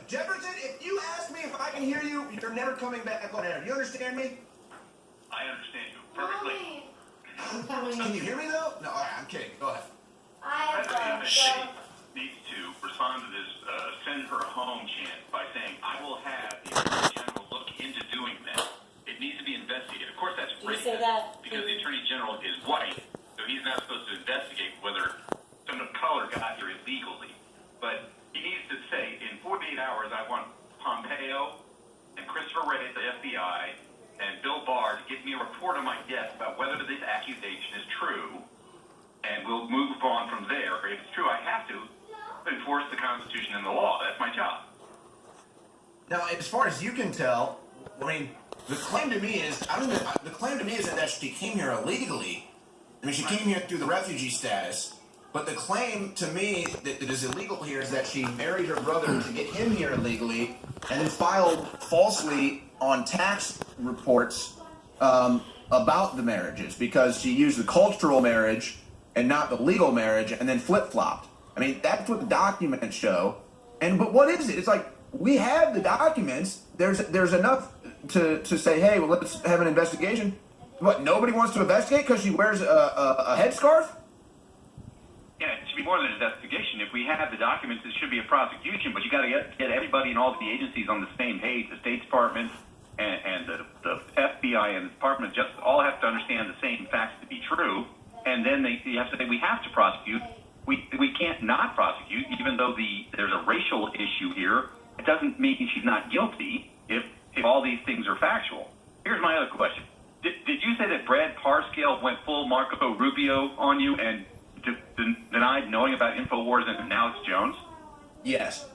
Jefferson, if you ask me if I can hear you, you're never coming back on air. You understand me? I understand you perfectly. Can you hear me though? No, all right, I'm kidding. Go ahead. President needs to respond to this send her home chant by saying, I will have the Attorney General look into doing that. It needs to be investigated. Of course, that's racist because the Attorney General is white, so he's not supposed to investigate whether someone of color got here illegally. But he needs to say, in 48 hours, I want Pompeo and Christopher Wray at the FBI and Bill Barr to give me a report on my death about whether this accusation is true, and we'll move on from there. If it's true, I have to enforce the Constitution and the law. That's my job. Now, as far as you can tell, I mean, the claim to me is that she came here illegally. I mean, she came here through the refugee status. But the claim to me that is illegal here is that she married her brother to get him here illegally, and then filed falsely on tax reports about the marriages because she used the cultural marriage and not the legal marriage, and then flip-flopped. I mean, that's what the documents show. But what is it? It's like, we have the documents. There's enough to say, hey, well, let's have an investigation. What, nobody wants to investigate because she wears a headscarf? Yeah, it should be more than an investigation. If we have the documents, it should be a prosecution, but you got to get everybody in all the agencies on the same page. The State Department and the FBI and the Department of Justice all have to understand the same facts to be true, and then you have to say we have to prosecute. We can't not prosecute, even though there's a racial issue here. It doesn't mean she's not guilty if all these things are factual. Here's my other question. Did you say that Brad Parscale went full Marco Rubio on you and denied knowing about InfoWars and Alex Jones? Yes.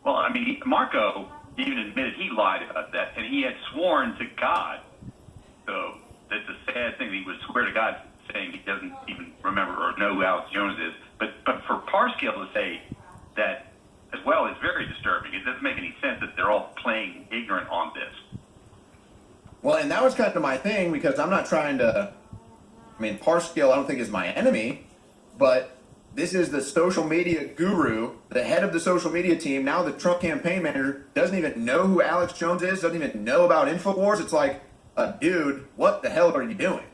Well, I mean, Marco even admitted he lied about that, and he had sworn to God. So that's a sad thing that he would swear to God saying he doesn't even remember or know who Alex Jones is. But for Parscale to say that as well is very disturbing. It doesn't make any sense that they're all playing ignorant on this. Well, and that was kind of my thing, because I'm not trying to... I mean, Parscale I don't think is my enemy, but this is the social media guru, the head of the social media team, now the Trump campaign manager, doesn't even know who Alex Jones is, doesn't even know about InfoWars. It's like, dude, what the hell are you doing?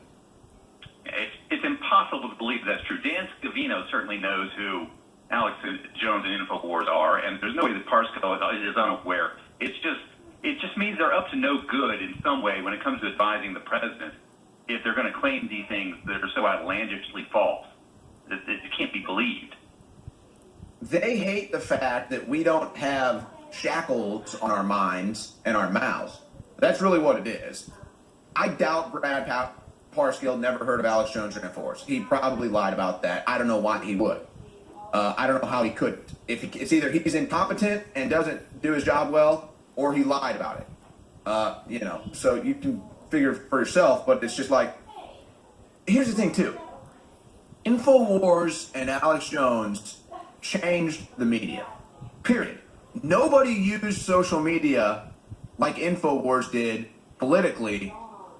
It's impossible to believe that's true. Dan Scavino certainly knows who Alex Jones and InfoWars are, and there's no way that Parscale is unaware. It just means they're up to no good in some way when it comes to advising the president if they're going to claim these things that are so outlandishly false. It can't be believed. They hate the fact that we don't have shackles on our minds and our mouths. That's really what it is. I doubt Brad Parscale never heard of Alex Jones or InfoWars. He probably lied about that. I don't know why he would. I don't know how he couldn't. It's either he's incompetent and doesn't do his job well, or he lied about it. So you can figure for yourself, but it's just like, here's the thing too. InfoWars and Alex Jones changed the media. Period. Nobody used social media like InfoWars did politically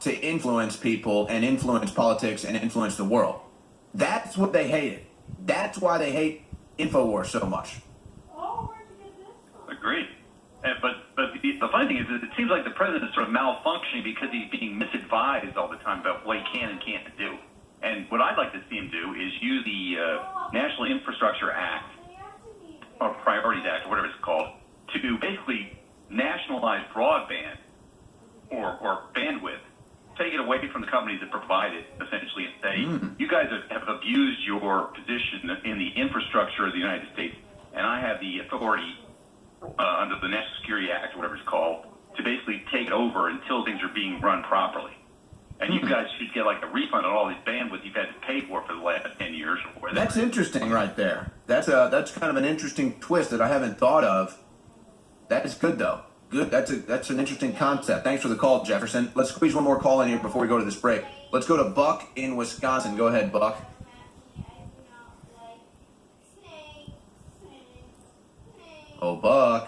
to influence people and influence politics and influence the world. That's what they hated. That's why they hate InfoWars so much. Agreed. But the funny thing is that it seems like the president is sort of malfunctioning because he's being misadvised all the time about what he can and can't do. And what I'd like to see him do is use the National Infrastructure Act, or Priorities Act, or whatever it's called, to basically nationalize broadband or bandwidth, take it away from the companies that provide it, essentially, and say, you guys have abused your position in the infrastructure of the United States, and I have the authority under the National Security Act, or whatever it's called, to basically take it over until things are being run properly. And you guys should get like a refund on all this bandwidth you've had to pay for the last 10 years. Or whatever. That's interesting right there. That's kind of an interesting twist that I haven't thought of. That is good, though. Good. That's an interesting concept. Thanks for the call, Jefferson. Let's squeeze one more call in here before we go to this break. Let's go to Buck in Wisconsin. Go ahead, Buck. Oh, Buck.